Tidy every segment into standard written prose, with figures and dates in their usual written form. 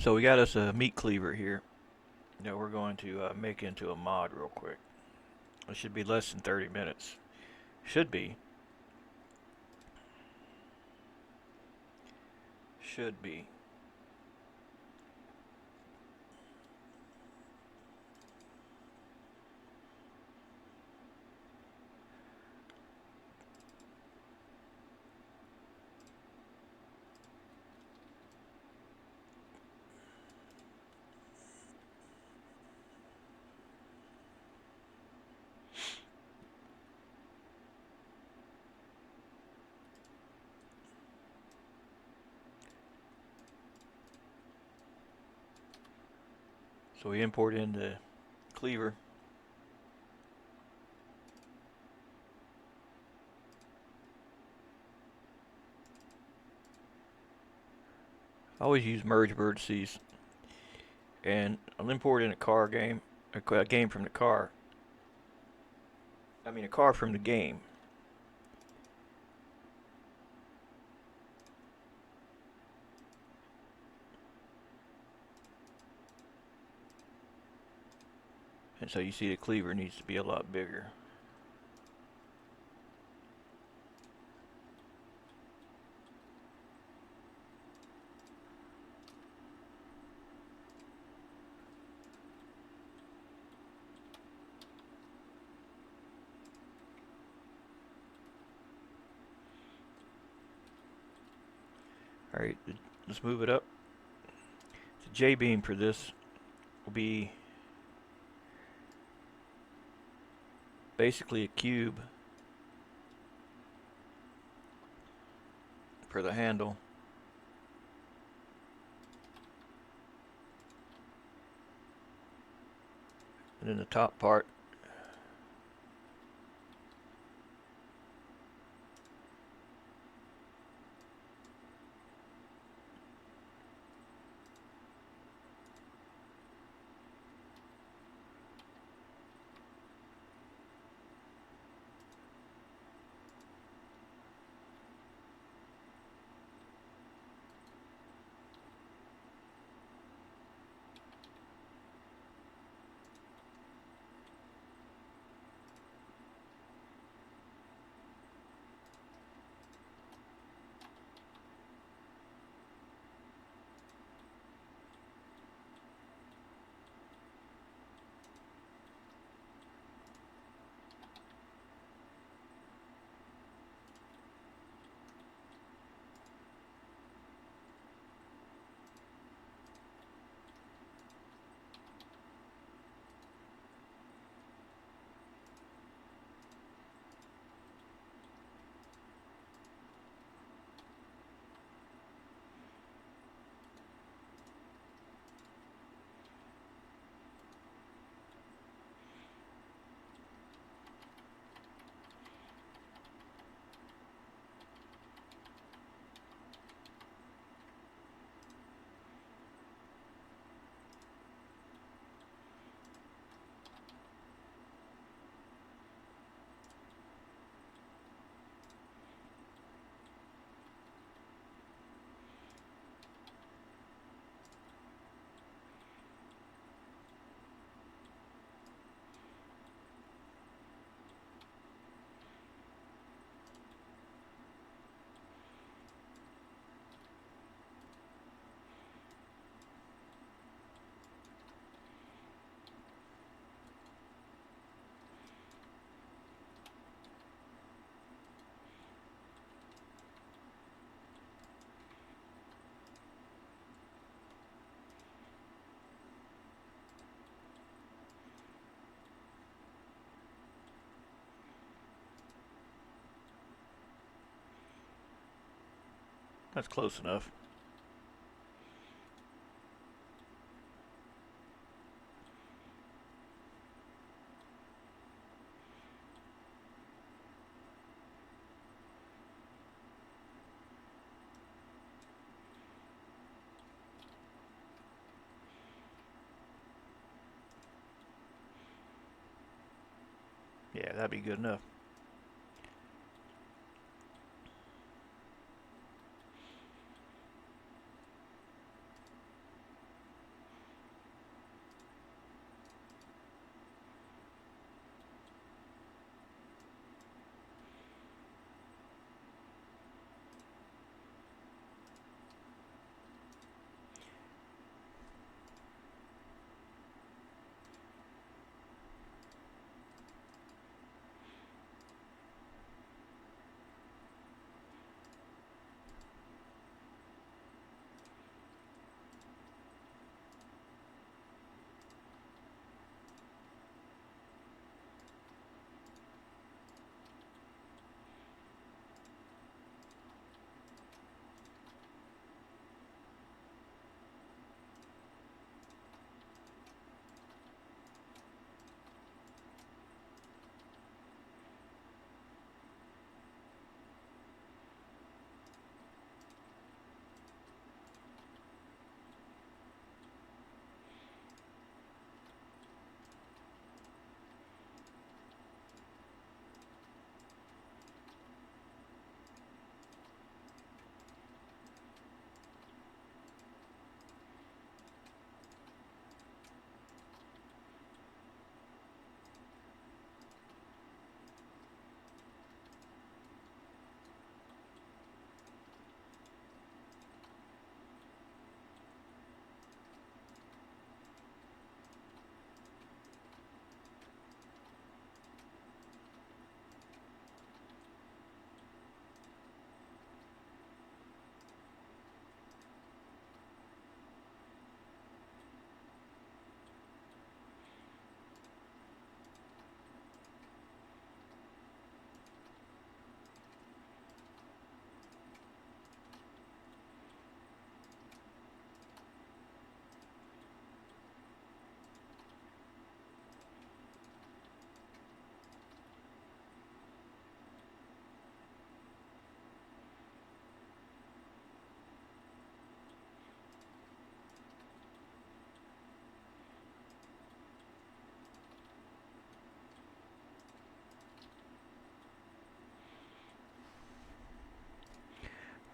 So we got us a meat cleaver here that we're going to make into a mod real quick. It should be less than 30 minutes. Should be. Should be. So we import in the cleaver. I always use merge vertices, and I'll import in a car game, a game from the car. I mean a car from the game. And so you see the cleaver needs to be a lot bigger. Alright, let's move it up. The Jbeam for this will be basically a cube for the handle. And then the top part that's close enough. Yeah, that'd be good enough.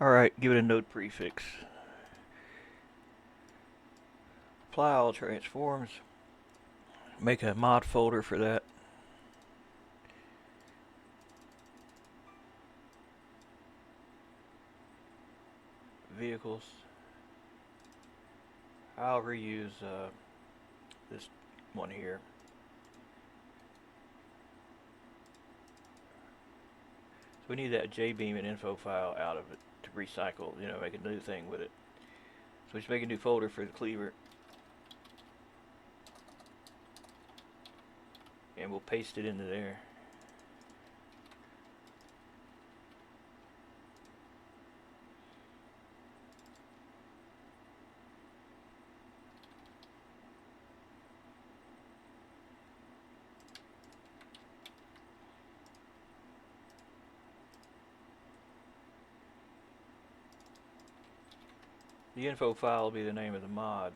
Alright, give it a node prefix. Apply all transforms. Make a mod folder for that. Vehicles. I'll reuse this one here. So we need that Jbeam and info file out of it to recycle, you know, make a new thing with it. So we just make a new folder for the Cleaver. And we'll paste it into there. The info file will be the name of the mod.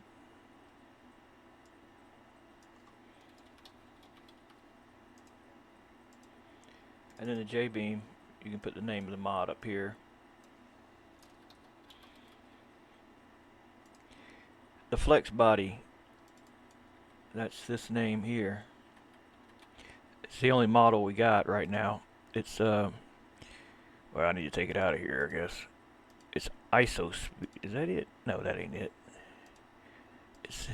And then the Jbeam, you can put the name of the mod up here. The Flexbody, that's this name here. It's the only model we got right now. It's well, I need to take it out of here, I guess. It's ISO. Is that it? No, that ain't it. It's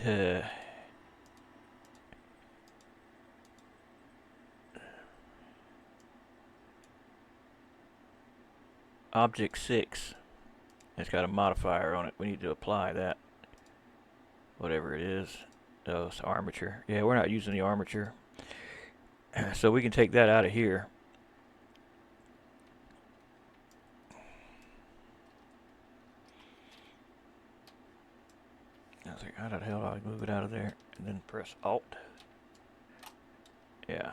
Object 6. It's got a modifier on it. We need to apply that. Whatever it is. Oh, it's armature. Yeah, we're not using the armature. So we can take that out of here. I was like, how the hell do I move it out of there? And then press Alt. Yeah.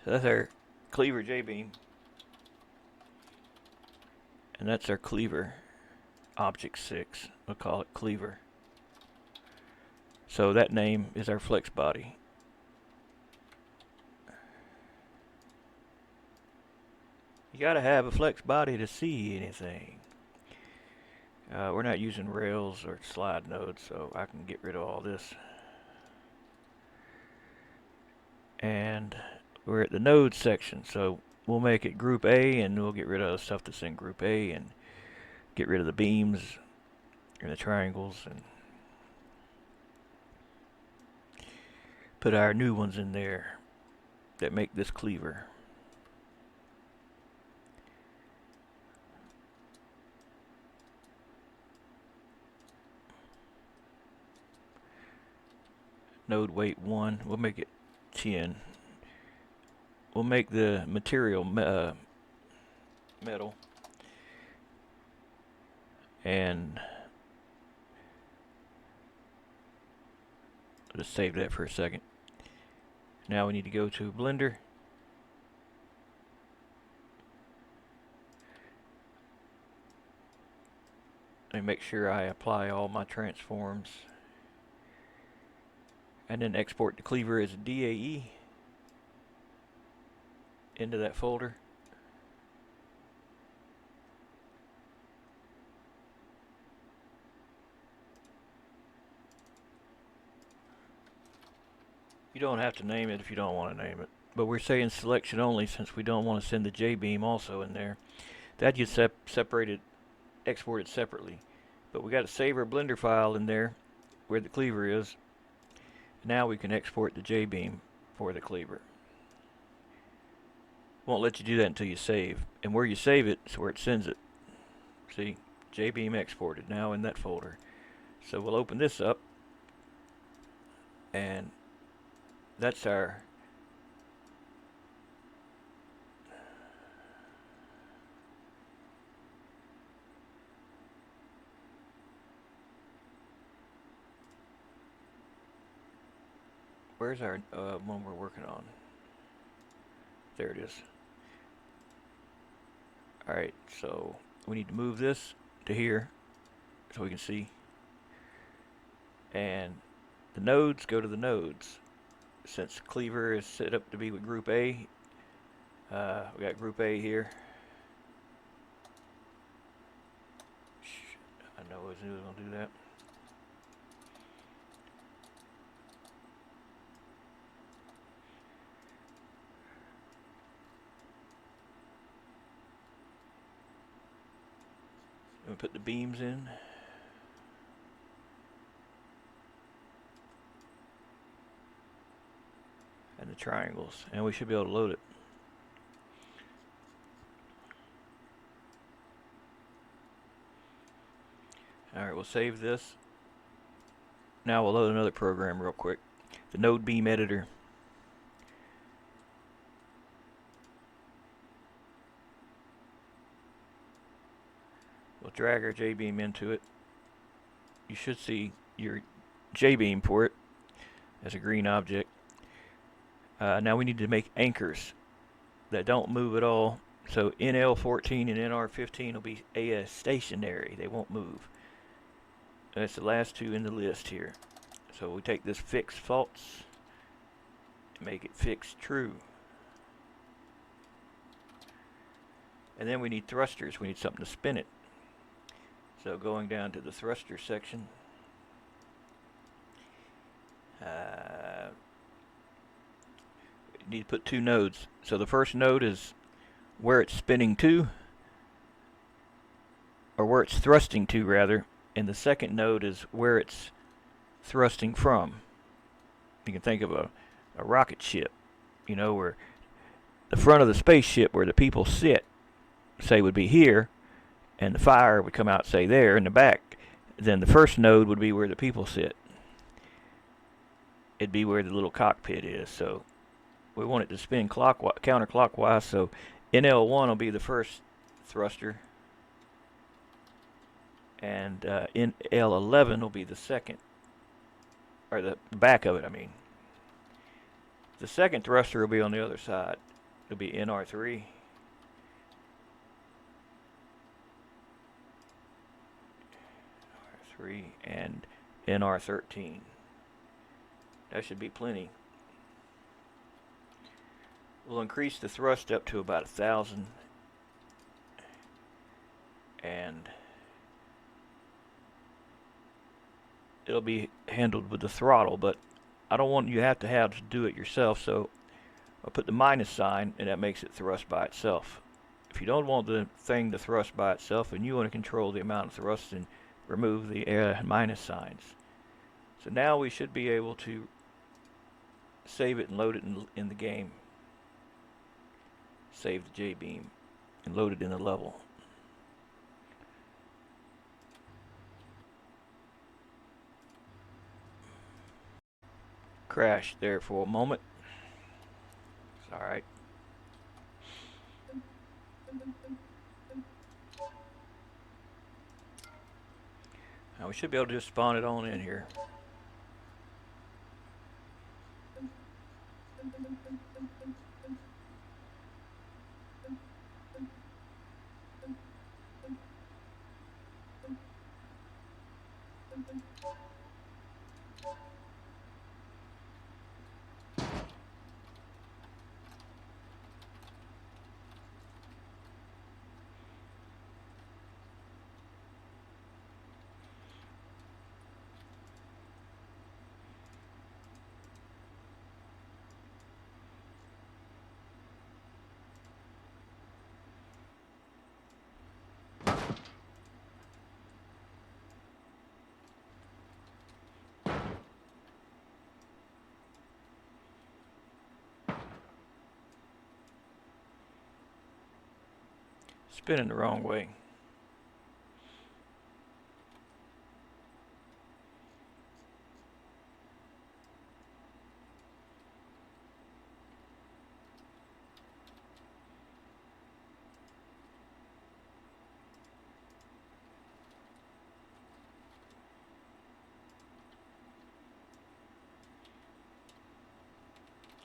So that's our Cleaver Jbeam. And that's our Cleaver Object 6. We'll call it Cleaver. So that name is our Flexbody. You gotta have a Flexbody to see anything. We're not using rails or slide nodes, so I can get rid of all this. And we're at the node section, so we'll make it group A, and we'll get rid of the stuff that's in group A, and get rid of the beams and the triangles, and put our new ones in there that make this Cleaver. Node weight 1, we'll make it 10. We'll make the material metal, and let's save that for a second. Now we need to go to Blender, and make sure I apply all my transforms, and then export the Cleaver as a DAE into that folder. You don't have to name it if you don't want to name it, but we're saying selection only since we don't want to send the Jbeam also in there. That gets separated, exported separately. But we got to save our Blender file in there where the Cleaver is. Now we can export the Jbeam for the Cleaver. Won't let you do that until you save, and where you save it is where it sends it. See, Jbeam exported now in that folder. So we'll open this up, and that's our where's our one we're working on? There it is. Alright, so we need to move this to here so we can see. And the nodes go to the nodes. Since Cleaver is set up to be with Group A, we got Group A here. I know I knew it was going to do that. We put the beams in. And the triangles. And we should be able to load it. Alright, we'll save this. Now we'll load another program real quick. The Node Beam Editor. We'll drag our Jbeam into it. You should see your Jbeam port as a green object. Now we need to make anchors that don't move at all. So NL14 and NR15 will be stationary. They won't move. That's the last two in the list here. So we take this fix false to make it fix true. And then we need thrusters. We need something to spin it. So going down to the thruster section, you need to put two nodes. So the first node is where it's spinning to, or where it's thrusting to rather, and the second node is where it's thrusting from. You can think of a rocket ship, you know, where the front of the spaceship where the people sit, say, would be here, and the fire would come out, say, there in the back. Then the first node would be where the people sit. It'd be where the little cockpit is. So we want it to spin counterclockwise. So NL1 will be the first thruster, and NL11 will be the second, or the back of it, I mean. The second thruster will be on the other side. It'll be NR3. And NR13. That should be plenty. We'll increase the thrust up to about 1,000, and it'll be handled with the throttle, but I don't want you to have to do it yourself, so I'll put the minus sign, and that makes it thrust by itself. If you don't want the thing to thrust by itself and you want to control the amount of thrust, then remove the minus signs. So now we should be able to save it and load it in the game. Save the Jbeam and load it in the level. Crashed there for a moment. It's alright. Now we should be able to just spawn it on in here. Spinning the wrong way.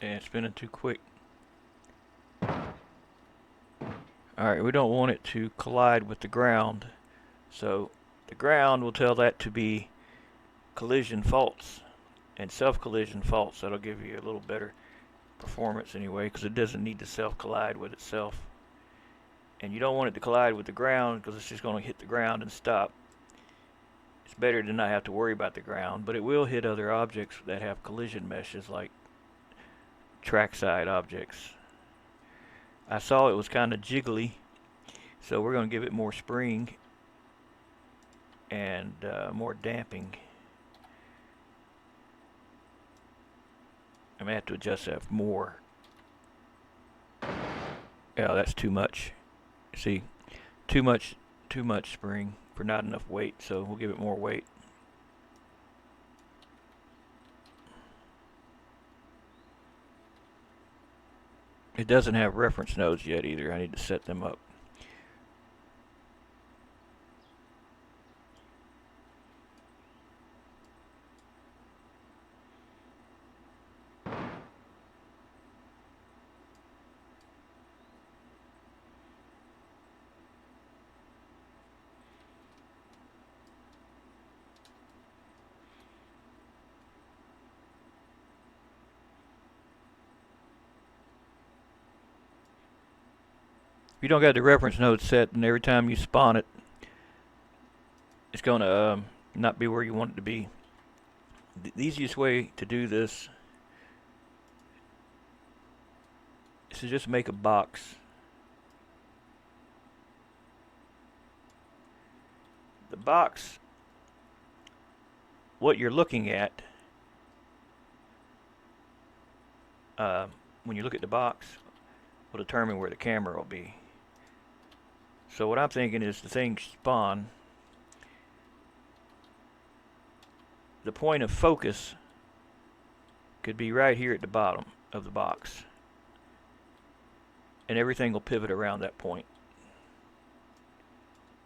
And spinning too quick. Alright, we don't want it to collide with the ground. So the ground will tell that to be collision faults and self-collision faults. That'll give you a little better performance anyway, because it doesn't need to self-collide with itself. And you don't want it to collide with the ground because it's just going to hit the ground and stop. It's better to not have to worry about the ground, but it will hit other objects that have collision meshes, like trackside objects. I saw it was kind of jiggly, so we're going to give it more spring and more damping. I may have to adjust that more. Yeah, that's too much. See, too much spring for not enough weight, so we'll give it more weight. It doesn't have reference nodes yet either. I need to set them up. If you don't got the reference node set, and every time you spawn it, it's going to not be where you want it to be. The easiest way to do this is to just make a box. The box, what you're looking at, when you look at the box, will determine where the camera will be. So what I'm thinking is the thing spawn, the point of focus could be right here at the bottom of the box, and everything will pivot around that point.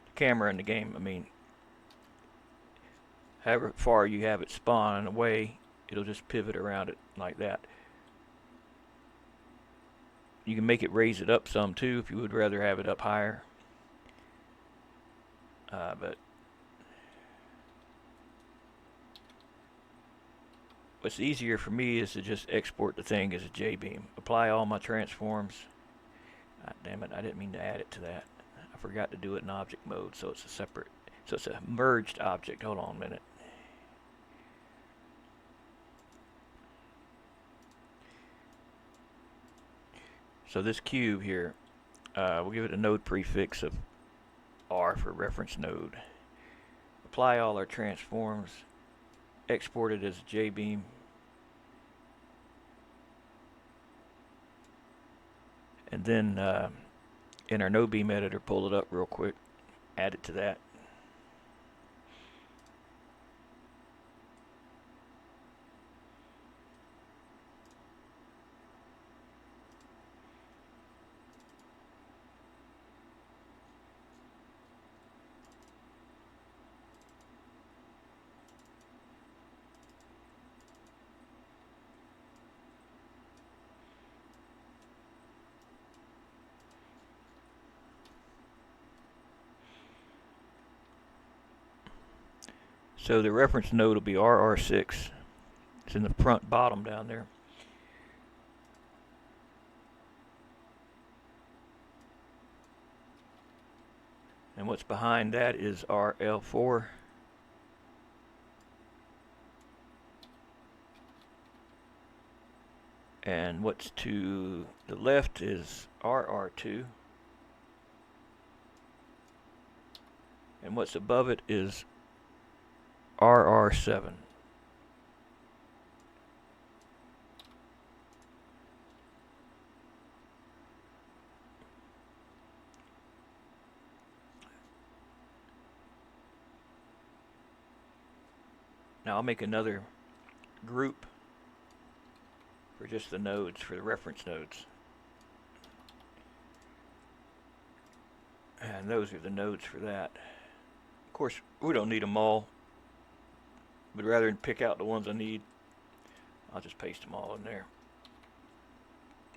The camera in the game, I mean, however far you have it spawn away, it'll just pivot around it like that. You can make it raise it up some too if you would rather have it up higher. But what's easier for me is to just export the thing as a Jbeam. Apply all my transforms. God damn it, I didn't mean to add it to that. I forgot to do it in object mode, so it's a separate, so it's a merged object. Hold on a minute. So this cube here, we'll give it a node prefix of R for reference node. Apply all our transforms. Export it as a Jbeam. And then in our node beam editor, pull it up real quick. Add it to that. So the reference node will be RR6. It's in the front bottom down there. And what's behind that is RL4. And what's to the left is RR2. And what's above it is RR7. Now I'll make another group for just the nodes, for the reference nodes. And those are the nodes for that. Of course, we don't need them all, but rather than pick out the ones I need, I'll just paste them all in there.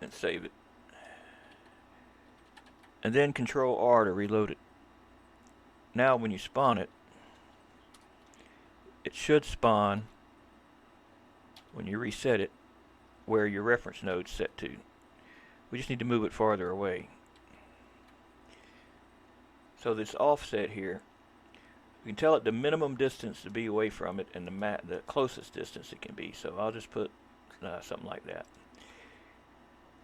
and save it. And then Control R to reload it. Now when you spawn it, it should spawn, when you reset it, where your reference node's set to. We just need to move it farther away. So this offset here, you can tell it the minimum distance to be away from it and the closest distance it can be. So I'll just put something like that.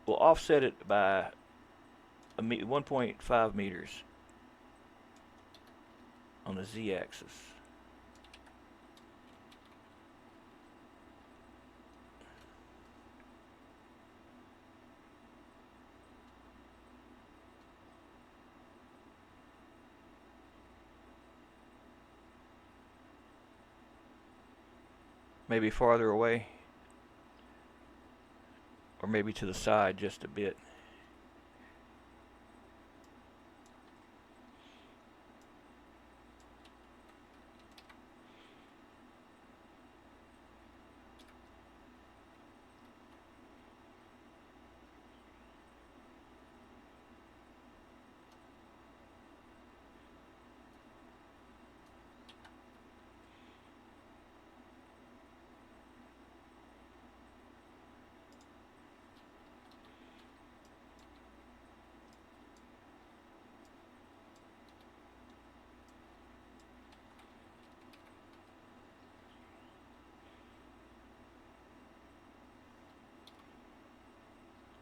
We'll offset it by 1.5 meters on the z-axis. Maybe farther away, or maybe to the side just a bit.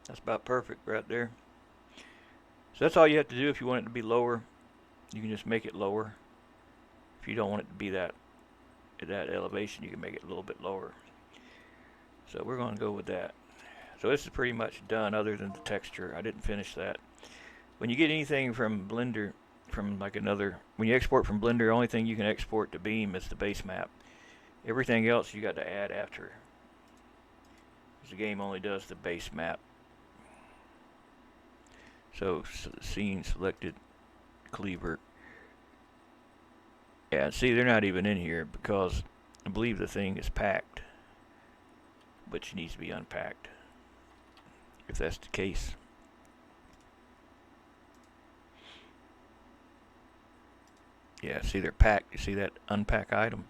That's about perfect right there. So that's all you have to do. If you want it to be lower, you can just make it lower. If you don't want it to be that at that elevation, you can make it a little bit lower. So we're going to go with that. So this is pretty much done other than the texture. I didn't finish that. When you get anything from Blender, when you export from Blender, the only thing you can export to Beam is the base map. Everything else you got to add after. The game only does the base map. So scene selected, Cleaver. Yeah, see, they're not even in here because I believe the thing is packed, which needs to be unpacked, if that's the case. Yeah, see, they're packed. You see that unpack item?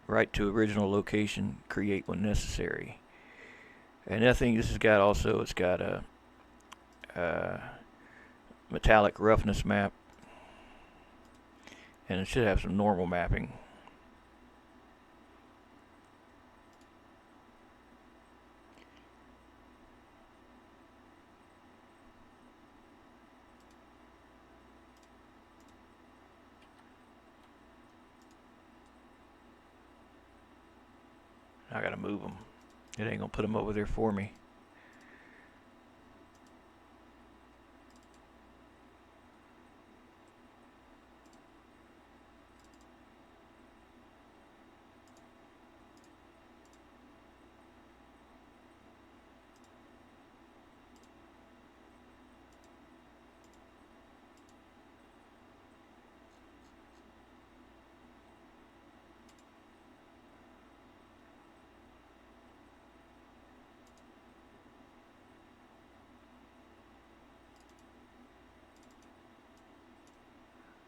Write to original location, create when necessary. And I think this has got also, it's got a metallic roughness map, and it should have some normal mapping. I gotta move them. It ain't gonna put them over there for me.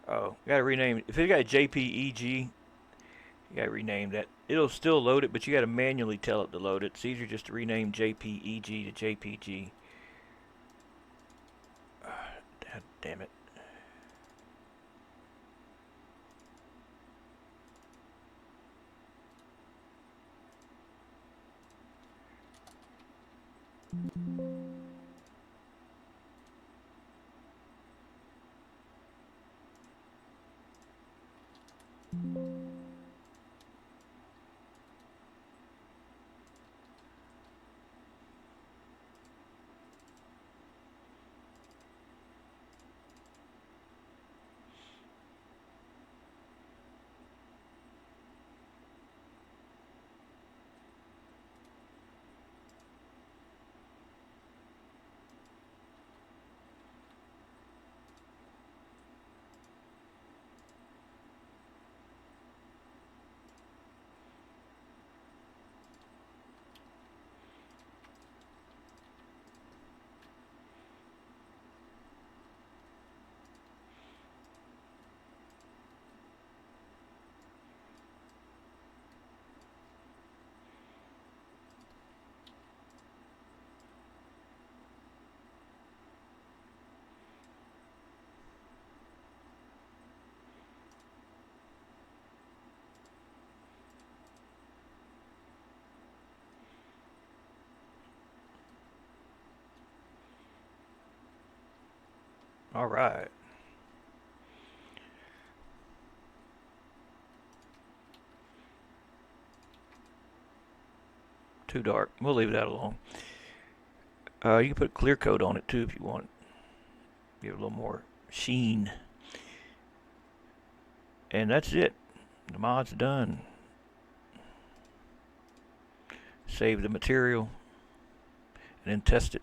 Oh, gotta rename it. If it got a JPEG, you gotta rename that. It'll still load it, but you gotta manually tell it to load it. It's easier just to rename JPEG to JPG. God damn it. All right. Too dark. We'll leave that alone. You can put clear coat on it too if you want. Give it a little more sheen. And that's it. The mod's done. Save the material and then test it.